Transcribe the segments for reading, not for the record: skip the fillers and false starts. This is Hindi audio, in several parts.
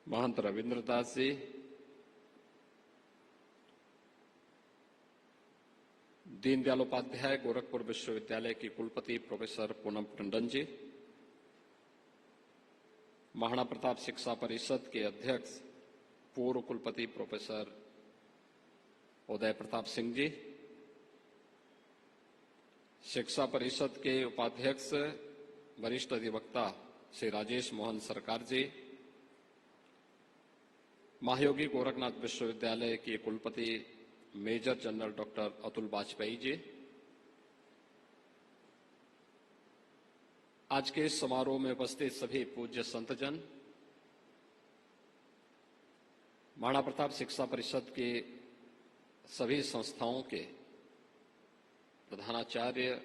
महंत रविंद्र दास जी, दीनदयाल उपाध्याय गोरखपुर विश्वविद्यालय की कुलपति प्रोफेसर पूनम टंडन जी, महाराणा प्रताप शिक्षा परिषद के अध्यक्ष पूर्व कुलपति प्रोफेसर उदय प्रताप सिंह जी, शिक्षा परिषद के उपाध्यक्ष वरिष्ठ अधिवक्ता श्री राजेश मोहन सरकार जी, महायोगी गोरखनाथ विश्वविद्यालय के कुलपति major general doctor Atul Vajpayee ji, आज के इस समारोह में उपस्थित सभी पूज्य संतजन, महाराणा प्रताप शिक्षा परिषद के सभी संस्थाओं के प्रधानाचार्य,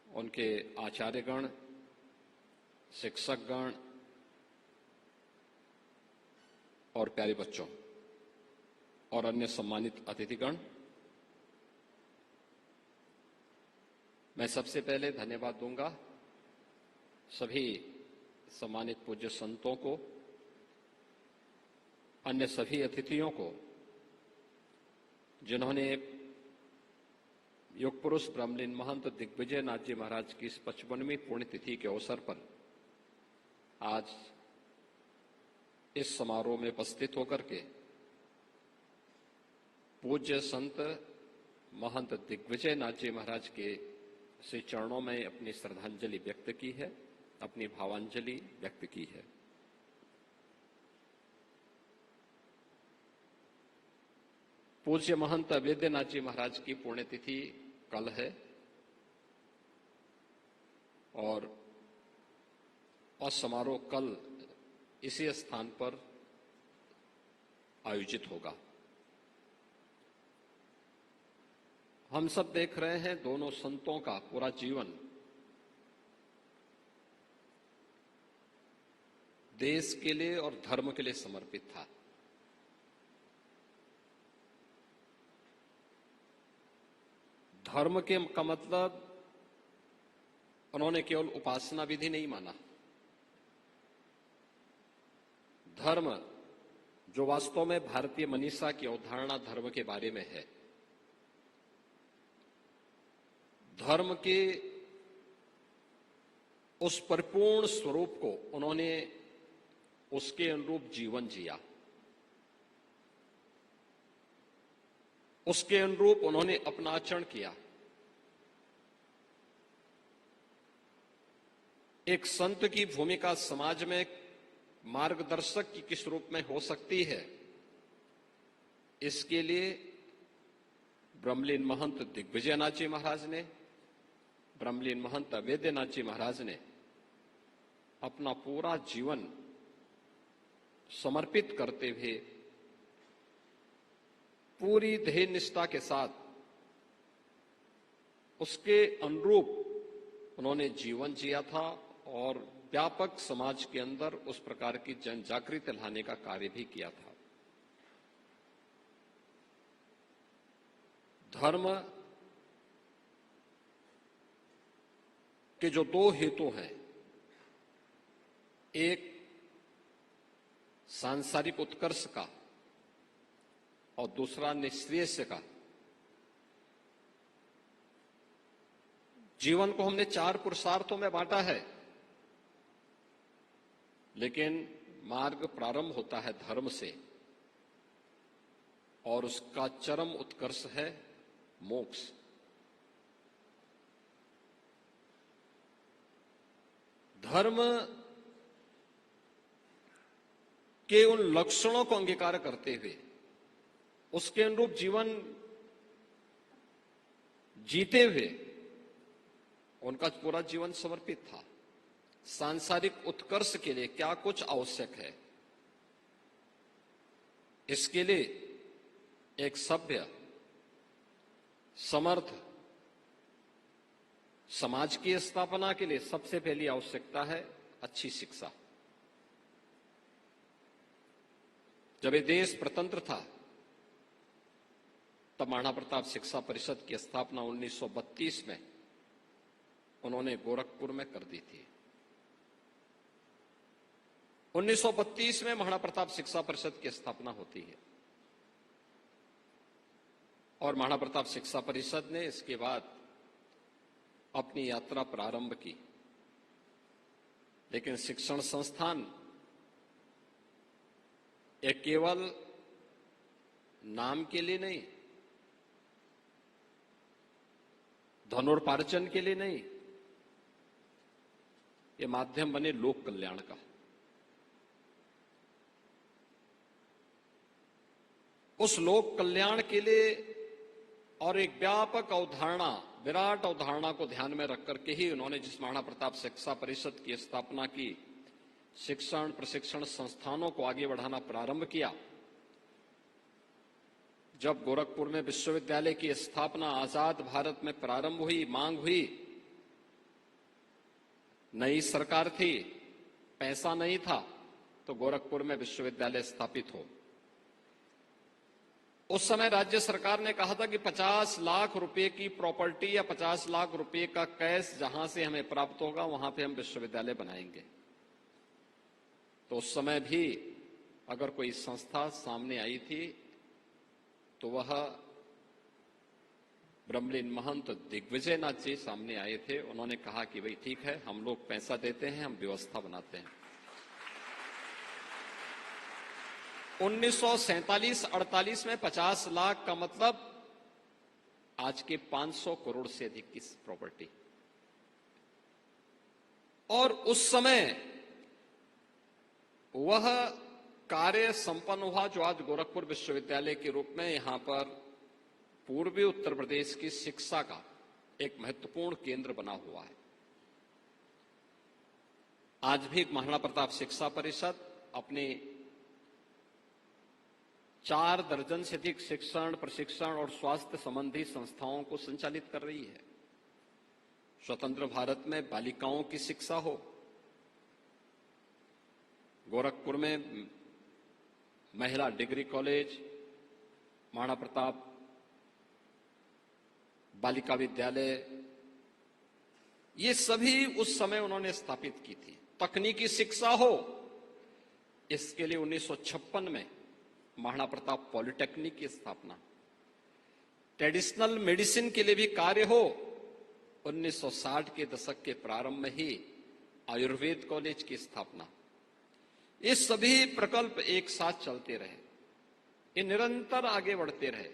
उनके आचार्यगण, शिक्षकगण और प्यारे बच्चों और अन्य सम्मानित अतिथिगण, मैं सबसे पहले धन्यवाद दूंगा सभी सम्मानित पूज्य संतों को, अन्य सभी अतिथियों को, जिन्होंने युग पुरुष ब्रह्मलीन महंत दिग्विजय नाथ जी महाराज की इस 55वीं पुण्यतिथि के अवसर पर आज इस समारोह में उपस्थित होकर के पूज्य संत महंत दिग्विजय नाथ जी महाराज के श्री चरणों में अपनी श्रद्धांजलि व्यक्त की है, अपनी भावांजलि व्यक्त की है। पूज्य महंत अवेद्यनाथ जी महाराज की पुण्यतिथि कल है और समारोह कल इसी स्थान पर आयोजित होगा। हम सब देख रहे हैं दोनों संतों का पूरा जीवन देश के लिए और धर्म के लिए समर्पित था। धर्म के का मतलब उन्होंने केवल उपासना विधि नहीं माना। धर्म जो वास्तव में भारतीय मनीषा की अवधारणा धर्म के बारे में है, धर्म के उस परिपूर्ण स्वरूप को उन्होंने उसके अनुरूप जीवन जिया, उसके अनुरूप उन्होंने अपना आचरण किया। एक संत की भूमिका समाज में मार्गदर्शक की किस रूप में हो सकती है, इसके लिए ब्रह्मलीन महंत दिग्विजयनाथ जी महाराज ने, ब्रह्मलीन महंत अवेद्यनाथ जी महाराज ने अपना पूरा जीवन समर्पित करते हुए पूरी ध्येय निष्ठा के साथ उसके अनुरूप उन्होंने जीवन जिया था और व्यापक समाज के अंदर उस प्रकार की जन जागृति लाने का कार्य भी किया था। धर्म के जो दो हेतु हैं, एक सांसारिक उत्कर्ष का और दूसरा निःश्रेयस का। जीवन को हमने 4 पुरुषार्थों में बांटा है, लेकिन मार्ग प्रारंभ होता है धर्म से और उसका चरम उत्कर्ष है मोक्ष। धर्म के उन लक्षणों को अंगीकार करते हुए उसके अनुरूप जीवन जीते हुए उनका पूरा जीवन समर्पित था। सांसारिक उत्कर्ष के लिए क्या कुछ आवश्यक है, इसके लिए एक सभ्य समर्थ समाज की स्थापना के लिए सबसे पहली आवश्यकता है अच्छी शिक्षा। जब ये देश स्वतंत्र था तब महाराणा प्रताप शिक्षा परिषद की स्थापना 1932 में उन्होंने गोरखपुर में कर दी थी। 1932 में महाराणा प्रताप शिक्षा परिषद की स्थापना होती है और महाराणा प्रताप शिक्षा परिषद ने इसके बाद अपनी यात्रा प्रारंभ की। लेकिन शिक्षण संस्थान ये केवल नाम के लिए नहीं, धनोपार्जन के लिए नहीं, ये माध्यम बने लोक कल्याण का। उस लोक कल्याण के लिए और एक व्यापक अवधारणा, विराट अवधारणा को ध्यान में रख करके ही उन्होंने जिस महाराणा प्रताप शिक्षा परिषद की स्थापना की, शिक्षण प्रशिक्षण संस्थानों को आगे बढ़ाना प्रारंभ किया। जब गोरखपुर में विश्वविद्यालय की स्थापना आजाद भारत में प्रारंभ हुई, मांग हुई, नई सरकार थी, पैसा नहीं था, तो गोरखपुर में विश्वविद्यालय स्थापित हो। उस समय राज्य सरकार ने कहा था कि 50 लाख रुपए की प्रॉपर्टी या 50 लाख रुपए का कैश जहां से हमें प्राप्त होगा वहां पे हम विश्वविद्यालय बनाएंगे। तो उस समय भी अगर कोई संस्था सामने आई थी तो वह ब्रह्मलीन महंत दिग्विजयनाथ जी सामने आए थे। उन्होंने कहा कि भाई ठीक है, हम लोग पैसा देते हैं, हम व्यवस्था बनाते हैं। 1947-48 में 50 लाख का मतलब आज के 500 करोड़ से अधिक की प्रॉपर्टी। और उस समय वह कार्य संपन्न हुआ जो आज गोरखपुर विश्वविद्यालय के रूप में यहां पर पूर्वी उत्तर प्रदेश की शिक्षा का एक महत्वपूर्ण केंद्र बना हुआ है। आज भी महाराणा प्रताप शिक्षा परिषद अपने 4 दर्जन से अधिक शिक्षण प्रशिक्षण और स्वास्थ्य संबंधी संस्थाओं को संचालित कर रही है। स्वतंत्र भारत में बालिकाओं की शिक्षा हो, गोरखपुर में महिला डिग्री कॉलेज, महाराणा प्रताप बालिका विद्यालय, ये सभी उस समय उन्होंने स्थापित की थी। तकनीकी शिक्षा हो, इसके लिए 1956 में महाराणा प्रताप पॉलिटेक्निक की स्थापना। ट्रेडिशनल मेडिसिन के लिए भी कार्य हो, 1960 के दशक के प्रारंभ में ही आयुर्वेद कॉलेज की स्थापना। ये सभी प्रकल्प एक साथ चलते रहे, ये निरंतर आगे बढ़ते रहे,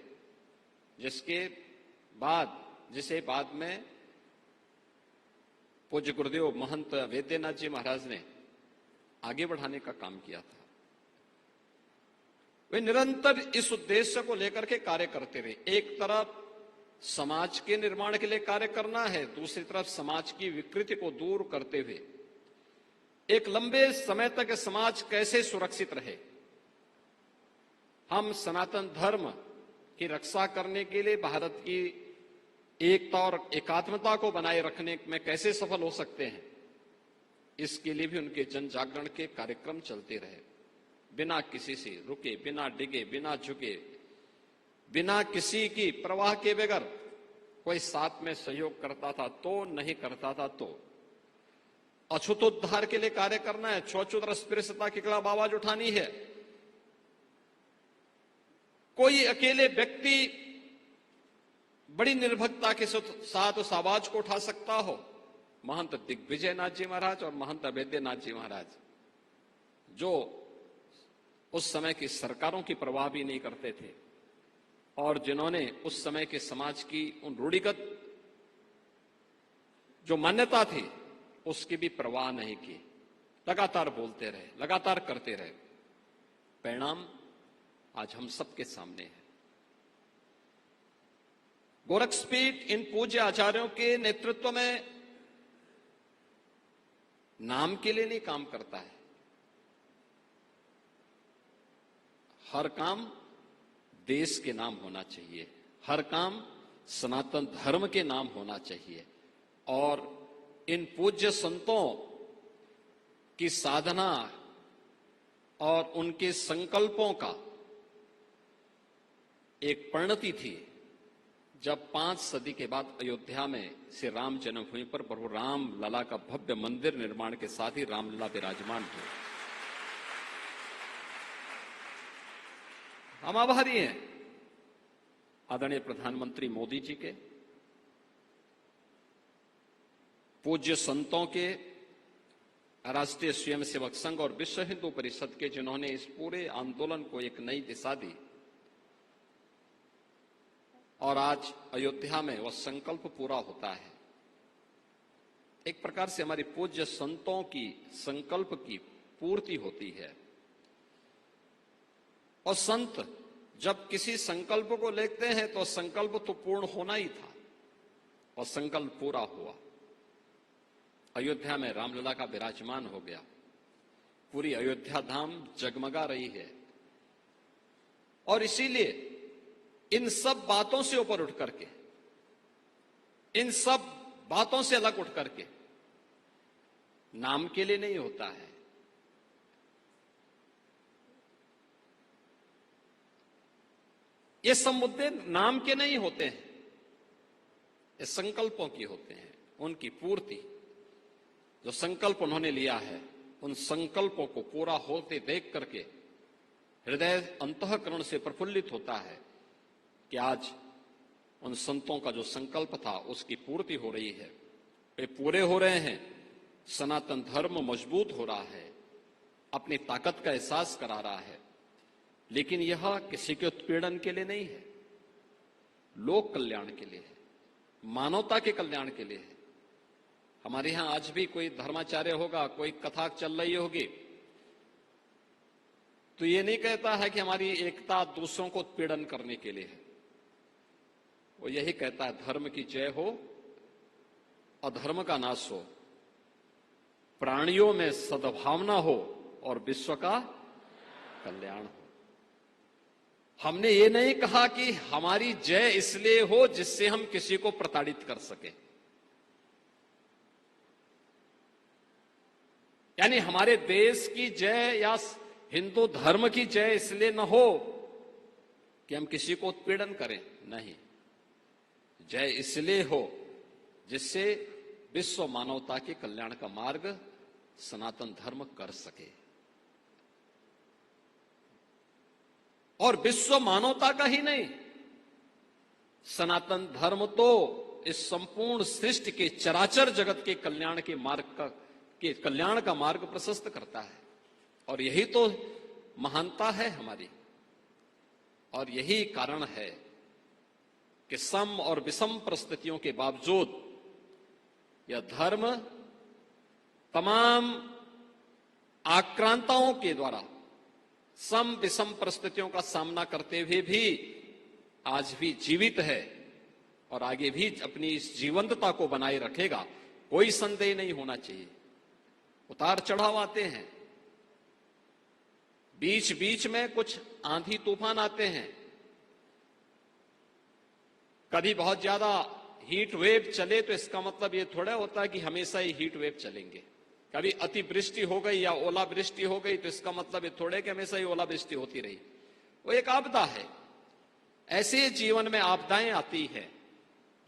जिसे बाद में पूज्य गुरुदेव महंत वेद्यनाथ जी महाराज ने आगे बढ़ाने का काम किया था। वे निरंतर इस उद्देश्य को लेकर के कार्य करते रहे। एक तरफ समाज के निर्माण के लिए कार्य करना है, दूसरी तरफ समाज की विकृति को दूर करते हुए एक लंबे समय तक समाज कैसे सुरक्षित रहे। हम सनातन धर्म की रक्षा करने के लिए भारत की एकता और एकात्मता को बनाए रखने में कैसे सफल हो सकते हैं, इसके लिए भी उनके जन जागरण के कार्यक्रम चलते रहे। बिना किसी से रुके, बिना डिगे, बिना झुके, बिना किसी की परवाह के बगैर कोई साथ में सहयोग करता था तो, नहीं करता था तो। अछूतोद्धार के लिए कार्य करना है, छुआछूत अस्पृश्यता के खिलाफ आवाज उठानी है। कोई अकेले व्यक्ति बड़ी निर्भीकता के साथ उस आवाज को उठा सकता हो, महंत दिग्विजयनाथ जी महाराज और महंत वेद्यनाथ जी महाराज, जो उस समय की सरकारों की परवाह भी नहीं करते थे और जिन्होंने उस समय के समाज की उन रूढ़िगत जो मान्यता थी उसकी भी परवाह नहीं की, लगातार बोलते रहे, लगातार करते रहे। परिणाम आज हम सबके सामने है। गोरक्षपीठ इन पूज्य आचार्यों के नेतृत्व में नाम के लिए नहीं काम करता है। हर काम देश के नाम होना चाहिए, हर काम सनातन धर्म के नाम होना चाहिए और इन पूज्य संतों की साधना और उनके संकल्पों का एक परिणति थी जब 5 सदी के बाद अयोध्या में श्री राम जन्मभूमि पर प्रभु राम लला का भव्य मंदिर निर्माण के साथ ही रामलला विराजमान हुए। हम आभारी हैं आदरणीय प्रधानमंत्री मोदी जी के, पूज्य संतों के, राष्ट्रीय स्वयंसेवक संघ और विश्व हिंदू परिषद के, जिन्होंने इस पूरे आंदोलन को एक नई दिशा दी और आज अयोध्या में वह संकल्प पूरा होता है। एक प्रकार से हमारे पूज्य संतों की संकल्प की पूर्ति होती है। और संत जब किसी संकल्प को लेते हैं तो संकल्प तो पूर्ण होना ही था और संकल्प पूरा हुआ। अयोध्या में रामलला का विराजमान हो गया, पूरी अयोध्या धाम जगमगा रही है। और इसीलिए इन सब बातों से ऊपर उठ करके, इन सब बातों से अलग उठ करके, नाम के लिए नहीं होता है, ये सब मुद्दे नाम के नहीं होते हैं, ये संकल्पों की होते हैं, उनकी पूर्ति। जो संकल्प उन्होंने लिया है, उन संकल्पों को पूरा होते देख करके हृदय अंतःकरण से प्रफुल्लित होता है कि आज उन संतों का जो संकल्प था उसकी पूर्ति हो रही है, वे पूरे हो रहे हैं। सनातन धर्म मजबूत हो रहा है, अपनी ताकत का एहसास करा रहा है। लेकिन यह किसी के उत्पीड़न के लिए नहीं है, लोक कल्याण के लिए है, मानवता के कल्याण के लिए है। हमारे यहां आज भी कोई धर्माचार्य होगा, कोई कथा चल रही होगी, तो ये नहीं कहता है कि हमारी एकता दूसरों को उत्पीड़न करने के लिए है। वो यही कहता है धर्म की जय हो, अधर्म का नाश हो, प्राणियों में सद्भावना हो और विश्व का कल्याण हो। हमने ये नहीं कहा कि हमारी जय इसलिए हो जिससे हम किसी को प्रताड़ित कर सके, यानी हमारे देश की जय या हिंदू धर्म की जय इसलिए न हो कि हम किसी को उत्पीड़न करें, नहीं, जय इसलिए हो जिससे विश्व मानवता के कल्याण का मार्ग सनातन धर्म कर सके। और विश्व मानवता का ही नहीं, सनातन धर्म तो इस संपूर्ण सृष्टि के चराचर जगत के कल्याण के कल्याण का मार्ग प्रशस्त करता है। और यही तो महानता है हमारी, और यही कारण है कि सम और विषम परिस्थितियों के बावजूद यह धर्म तमाम आक्रांताओं के द्वारा सम विषम परिस्थितियों का सामना करते हुए भी आज भी जीवित है और आगे भी अपनी इस जीवंतता को बनाए रखेगा, कोई संदेह नहीं होना चाहिए। उतार चढ़ाव आते हैं, बीच बीच में कुछ आंधी तूफान आते हैं, कभी बहुत ज्यादा हीट वेव चले तो इसका मतलब ये थोड़ा होता है कि हमेशा ही हीट वेव चलेंगे। कभी अतिवृष्टि हो गई या ओलावृष्टि हो गई तो इसका मतलब ये थोड़े कि हमेशा ही ओलावृष्टि होती रही, वो एक आपदा है। ऐसे जीवन में आपदाएं आती है,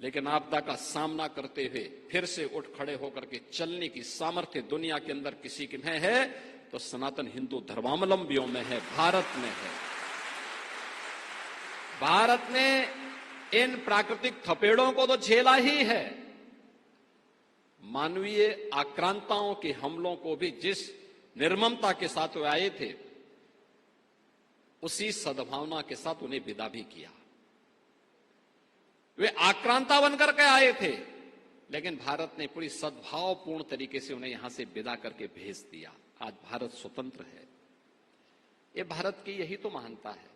लेकिन आपदा का सामना करते हुए फिर से उठ खड़े होकर के चलने की सामर्थ्य दुनिया के अंदर किसी के में है तो सनातन हिंदू धर्मावलंबियों में है, भारत में है। भारत ने इन प्राकृतिक थपेड़ों को तो झेला ही है, मानवीय आक्रांताओं के हमलों को भी जिस निर्ममता के साथ वे आए थे उसी सद्भावना के साथ उन्हें विदा भी किया। वे आक्रांता बनकर के आए थे, लेकिन भारत ने पूरी सद्भावपूर्ण तरीके से उन्हें यहां से विदा करके भेज दिया। आज भारत स्वतंत्र है। ये भारत की यही तो महानता है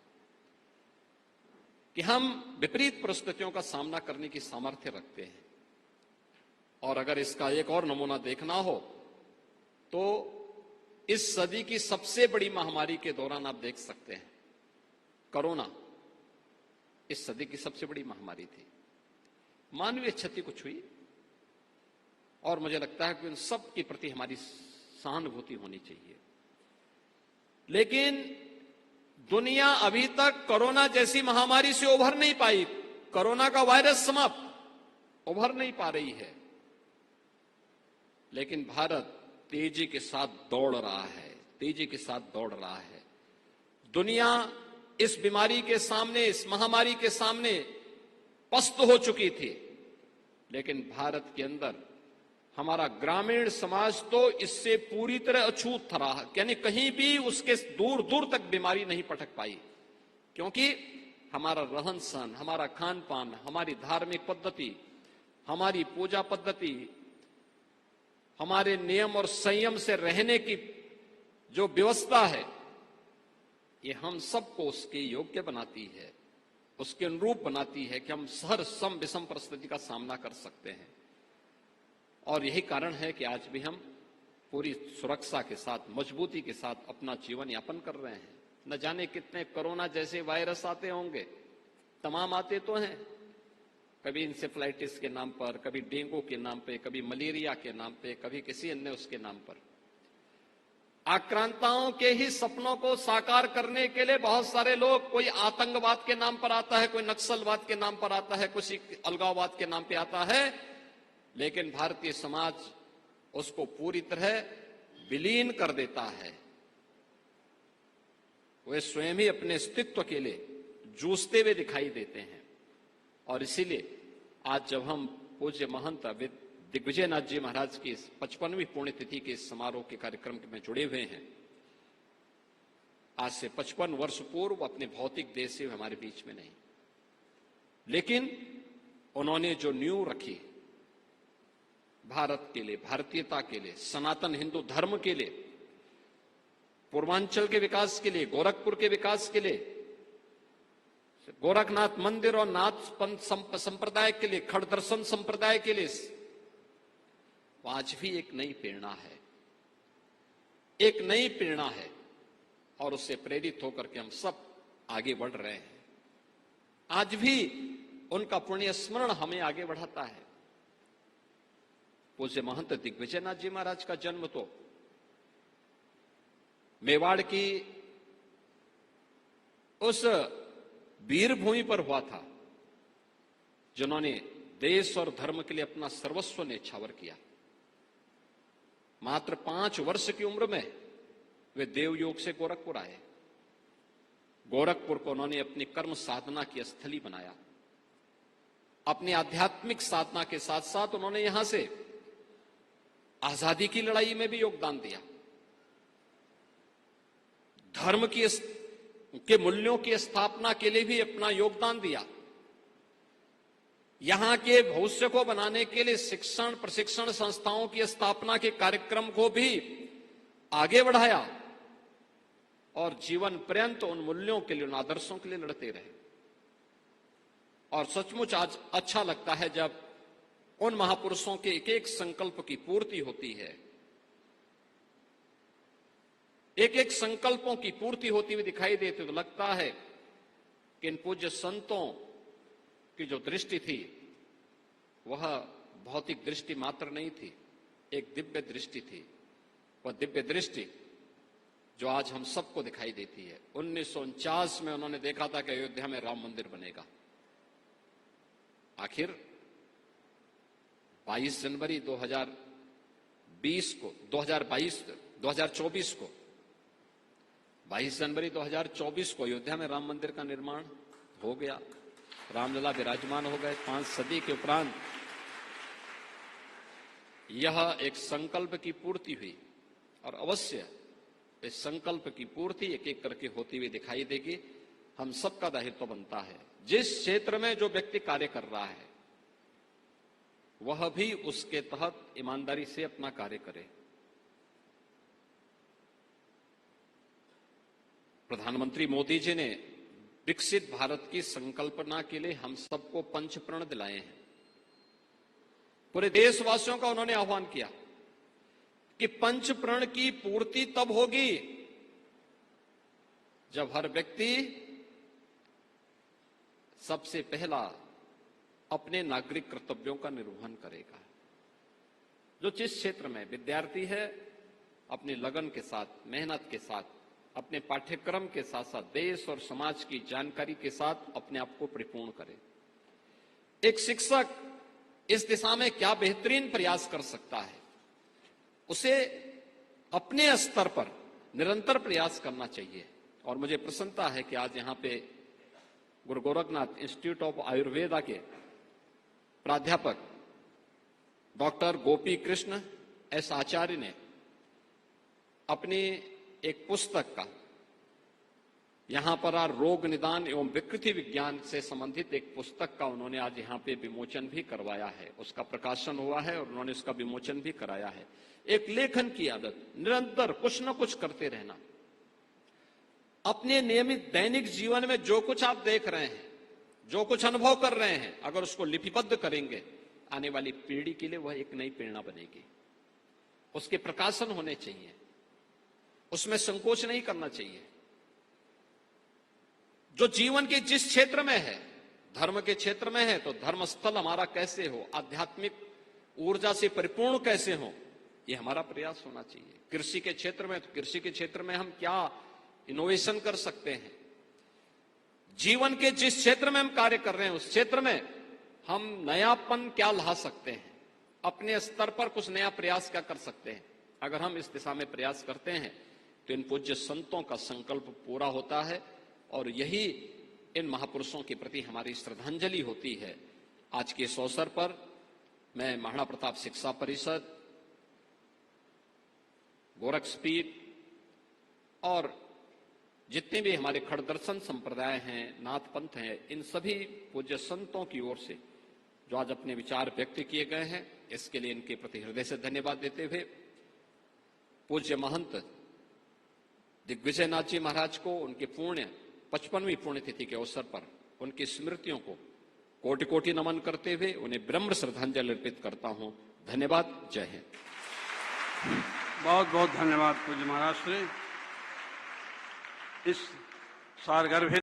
कि हम विपरीत परिस्थितियों का सामना करने की सामर्थ्य रखते हैं। और अगर इसका एक और नमूना देखना हो तो इस सदी की सबसे बड़ी महामारी के दौरान आप देख सकते हैं, कोरोना इस सदी की सबसे बड़ी महामारी थी। मानवीय क्षति कुछ हुई और मुझे लगता है कि उन सब के प्रति हमारी सहानुभूति होनी चाहिए, लेकिन दुनिया अभी तक कोरोना जैसी महामारी से उभर नहीं पाई। कोरोना का वायरस समाप्त उभर नहीं पा रही है, लेकिन भारत तेजी के साथ दौड़ रहा है, तेजी के साथ दौड़ रहा है। दुनिया इस बीमारी के सामने, इस महामारी के सामने पस्त हो चुकी थी, लेकिन भारत के अंदर हमारा ग्रामीण समाज तो इससे पूरी तरह अछूत था, यानी कहीं भी उसके दूर दूर तक बीमारी नहीं पटक पाई, क्योंकि हमारा रहन सहन, हमारा खान पान, हमारी धार्मिक पद्धति, हमारी पूजा पद्धति, हमारे नियम और संयम से रहने की जो व्यवस्था है, ये हम सबको उसके योग्य बनाती है, उसके अनुरूप बनाती है कि हम हर सम विषम परिस्थिति का सामना कर सकते हैं। और यही कारण है कि आज भी हम पूरी सुरक्षा के साथ, मजबूती के साथ अपना जीवन यापन कर रहे हैं। न जाने कितने कोरोना जैसे वायरस आते होंगे, तमाम आते तो हैं, कभी इंसेफ्लाइटिस के नाम पर, कभी डेंगू के नाम पे, कभी मलेरिया के नाम पे, कभी किसी अन्य उसके नाम पर। आक्रांताओं के ही सपनों को साकार करने के लिए बहुत सारे लोग, कोई आतंकवाद के नाम पर आता है, कोई नक्सलवाद के नाम पर आता है, कुछ अलगाववाद के नाम पे आता है, लेकिन भारतीय समाज उसको पूरी तरह विलीन कर देता है। वे स्वयं ही अपने अस्तित्व के लिए जूझते हुए दिखाई देते हैं। और इसीलिए आज जब हम पूज्य महंत दिग्विजय नाथ जी महाराज की 55वीं पुण्यतिथि के समारोह के कार्यक्रम में जुड़े हुए हैं, आज से 55 वर्ष पूर्व अपने भौतिक देह से हमारे बीच में नहीं, लेकिन उन्होंने जो नींव रखी भारत के लिए, भारतीयता के लिए, सनातन हिंदू धर्म के लिए, पूर्वांचल के विकास के लिए, गोरखपुर के विकास के लिए, गोरखनाथ मंदिर और नाथ पंथ संप्रदाय के लिए, खड़ दर्शन संप्रदाय के लिए, आज भी एक नई प्रेरणा है, एक नई प्रेरणा है, और उससे प्रेरित होकर के हम सब आगे बढ़ रहे हैं। आज भी उनका पुण्य स्मरण हमें आगे बढ़ाता है। पूज्य महंत दिग्विजय नाथ जी महाराज का जन्म तो मेवाड़ की उस वीर भूमि पर हुआ था, जिन्होंने देश और धर्म के लिए अपना सर्वस्व न्यौछावर किया। मात्र 5 वर्ष की उम्र में वे देवयोग से गोरखपुर आए। गोरखपुर को उन्होंने अपनी कर्म साधना की स्थली बनाया। अपनी आध्यात्मिक साधना के साथ साथ उन्होंने यहां से आजादी की लड़ाई में भी योगदान दिया, धर्म के मूल्यों की स्थापना के लिए भी अपना योगदान दिया, यहां के भविष्य को बनाने के लिए शिक्षण प्रशिक्षण संस्थाओं की स्थापना के कार्यक्रम को भी आगे बढ़ाया, और जीवन पर्यंत उन मूल्यों के लिए, उन आदर्शों के लिए लड़ते रहे। और सचमुच आज अच्छा लगता है जब उन महापुरुषों के एक एक संकल्प की पूर्ति होती है, एक एक संकल्पों की पूर्ति होती हुई दिखाई देती, तो लगता है कि इन पूज्य संतों की जो दृष्टि थी वह भौतिक दृष्टि मात्र नहीं थी, एक दिव्य दृष्टि थी। वह दिव्य दृष्टि जो आज हम सबको दिखाई देती है। 1949 में उन्होंने देखा था कि अयोध्या में राम मंदिर बनेगा। आखिर 22 जनवरी 2024 को 22 जनवरी 2024 को अयोध्या में राम मंदिर का निर्माण हो गया। रामलला विराजमान हो गए। 5 सदी के उपरांत यह एक संकल्प की पूर्ति हुई, और अवश्य इस संकल्प की पूर्ति एक एक करके होती हुई दिखाई देगी। हम सबका दायित्व बनता है, जिस क्षेत्र में जो व्यक्ति कार्य कर रहा है वह भी उसके तहत ईमानदारी से अपना कार्य करे। प्रधानमंत्री मोदी जी ने विकसित भारत की संकल्पना के लिए हम सबको पंचप्रण दिलाए हैं। पूरे देशवासियों का उन्होंने आह्वान किया कि पंचप्रण की पूर्ति तब होगी जब हर व्यक्ति सबसे पहला अपने नागरिक कर्तव्यों का निर्वहन करेगा। जो जिस क्षेत्र में विद्यार्थी है, अपनी लगन के साथ, मेहनत के साथ, अपने पाठ्यक्रम के साथ साथ देश और समाज की जानकारी के साथ अपने आप को परिपूर्ण करे। एक शिक्षक इस दिशा में क्या बेहतरीन प्रयास कर सकता है, उसे अपने स्तर पर निरंतर प्रयास करना चाहिए और मुझे प्रसन्नता है कि आज यहां पे गुरु गोरखनाथ इंस्टीट्यूट ऑफ आयुर्वेदा के प्राध्यापक डॉक्टर गोपी कृष्ण एस आचार्य ने अपनी एक पुस्तक का यहां पर रोग निदान एवं विकृति विज्ञान से संबंधित एक पुस्तक का उन्होंने आज यहां पे विमोचन भी करवाया है। उसका प्रकाशन हुआ है और उन्होंने उसका विमोचन भी कराया है। एक लेखन की आदत, निरंतर कुछ न कुछ करते रहना। अपने नियमित दैनिक जीवन में जो कुछ आप देख रहे हैं, जो कुछ अनुभव कर रहे हैं, अगर उसको लिपिबद्ध करेंगे, आने वाली पीढ़ी के लिए वह एक नई प्रेरणा बनेगी। उसके प्रकाशन होने चाहिए, उसमें संकोच नहीं करना चाहिए। जो जीवन के जिस क्षेत्र में है, धर्म के क्षेत्र में है, तो धर्म स्थल हमारा कैसे हो, आध्यात्मिक ऊर्जा से परिपूर्ण कैसे हो, यह हमारा प्रयास होना चाहिए। कृषि के क्षेत्र में, तो कृषि के क्षेत्र में हम क्या इनोवेशन कर सकते हैं। जीवन के जिस क्षेत्र में हम कार्य कर रहे हैं, उस क्षेत्र में हम नयापन क्या ला सकते हैं, अपने स्तर पर कुछ नया प्रयास क्या कर सकते हैं। अगर हम इस दिशा में प्रयास करते हैं तो इन पूज्य संतों का संकल्प पूरा होता है और यही इन महापुरुषों के प्रति हमारी श्रद्धांजलि होती है। आज के इस अवसर पर मैं महाराणा प्रताप शिक्षा परिषद, गोरक्षपीठ और जितने भी हमारे खड़ दर्शन संप्रदाय हैं, नाथ पंथ हैं, इन सभी पूज्य संतों की ओर से जो आज अपने विचार व्यक्त किए गए हैं, इसके लिए इनके प्रति हृदय से धन्यवाद देते हुए पूज्य महंत दिग्विजय नाथ जी महाराज को उनके 55वीं पुण्यतिथि के अवसर पर उनकी स्मृतियों को कोटि कोटि नमन करते हुए उन्हें विनम्र श्रद्धांजलि अर्पित करता हूं। धन्यवाद। जय हिंद। बहुत बहुत धन्यवाद पूज्य महाराज श्री। इस सारगर्भित